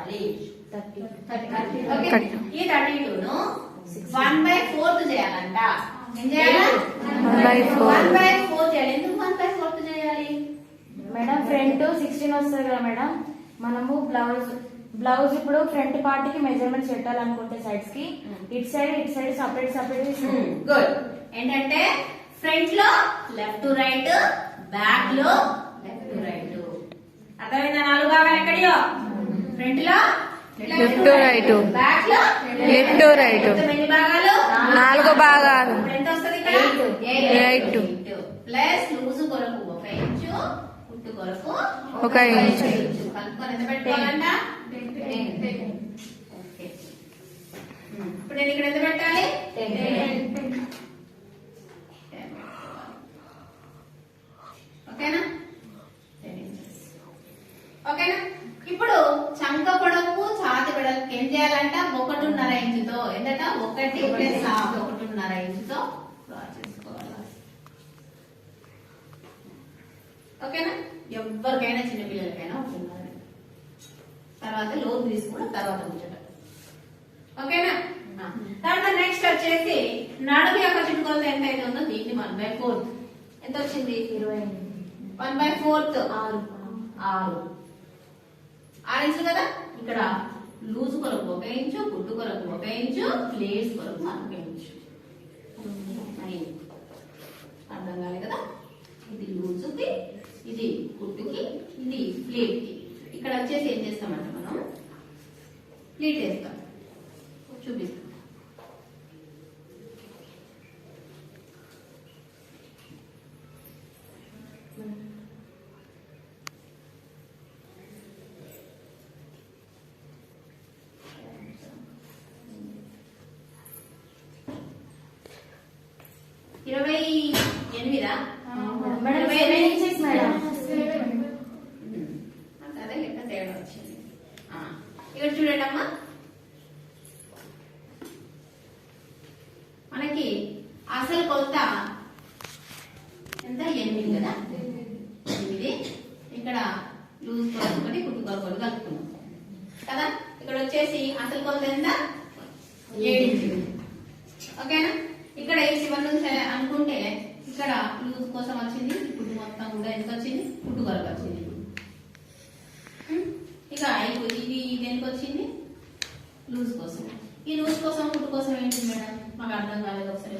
చేయాలి? 30. ఓకే, ఈ 32ను 1/4 చేయాలంట. ఏం చేయాలి? 1/4 చేయాలి. ఎందుకు 1/4 చేయాలి మేడం? ఫ్రంట్ 16 వస్తుంది కదా మేడం, మనము బ్లౌజ్ ఇప్పుడు ఫ్రంట్ పార్ట్ కి మెజర్మెంట్స్ పెట్టాలనుకుంటే సైడ్స్ కి ఇటు సైడ్ సపరేట్ గుడ్. ఏంటంటే ఫ్రంట్ లో లెఫ్ట్ టు రైట్, బ్యాక్ లో లెఫ్ట్ టు రైట్. అర్థమైందా? 4 భాగాలు ఎక్కడియో? ఫ్రంట్ లో లెఫ్ట్ టు రైట్, బ్యాక్ లో లెఫ్ట్ టు రైట్. ఎన్ని భాగాలు? 4 భాగాలు. ఎంత వస్తుంది ఇక్కడ? 8 ప్లస్ లూజ్ కొరకు 1 ఇంచు, కుట్టు కొరకు 1 ఇంచు. కలుపుకొని ఎంత పెట్టుకోవాలంట? 10. ఓకే, ఇప్పుడు నేను ఇక్కడ ఎంత పెట్టాలి? 10. ఓకేనా? 10 inches. ఓకేనా? ఇప్పుడు చంక పొడవు ఛాతి పొడవుకి ఏం చేయాలంట? 1.5 ఇంచుతో. ఏంటంట? 1 ప్లస్ 1.5 ఇంచుతో డ్రా చేసుకోవాలి. ఓకేనా? ఎవరికైనా చిన్నపిల్లలకైనా 1.5. తర్వాత లోతు తీసుకోవడం తర్వాత ముచ్చట. ఓకేనా? తర్వాత నెక్స్ట్ వచ్చేసి నడుము యొక్క చుట్టుకొలత ఎంత అయితే ఉందో దీన్ని 1/4. ఎంత వచ్చింది? 1/4 6 ఇంచులు కదా. ఇక్కడ లూజ్ కొరకు 1 ఇంచు, కుట్టు కొరకు 1 ఇంచు, ప్లేట్స్ కొరకు 1 ఇంచు. అర్థం కాలే కదా? ఇది లూజుకి, ఇది కుట్టుకి, ఇది ప్లేట్ కి. ఇక్కడ వచ్చేసి ఏం చేస్తామంటే మనం ప్లేట్ వేస్తాం. చూపిస్తాం. ఇరవై 8 అదే లెక్క తేడా వచ్చింది. ఇక్కడ చూడండి అమ్మా, మనకి అసలు కొలత ఎంత? 8 కదా. 8. ఇక్కడ లూజ్ కొలుకొని కుట్టు కొలుకొని కలుపుకున్నాం కదా. ఇక్కడ వచ్చేసి అసలు కొలత ఎంత? 7 ఇంచులు. ఓకేనా? ఇక్కడ ఈ చివరి నుంచి అనుకుంటే ఇక్కడ లూజ్ కోసం వచ్చింది, కుట్టు మొత్తం కూడా ఎంత వచ్చింది? కుట్టు కొరకు వచ్చింది. ఇక ఇది దేనికి వచ్చింది? లూజ్ కోసం. ఈ లూజ్ కోసం కుట్టు కోసం ఏంటి మేడం? మాకు అర్థం కాలేదు ఒకసారి.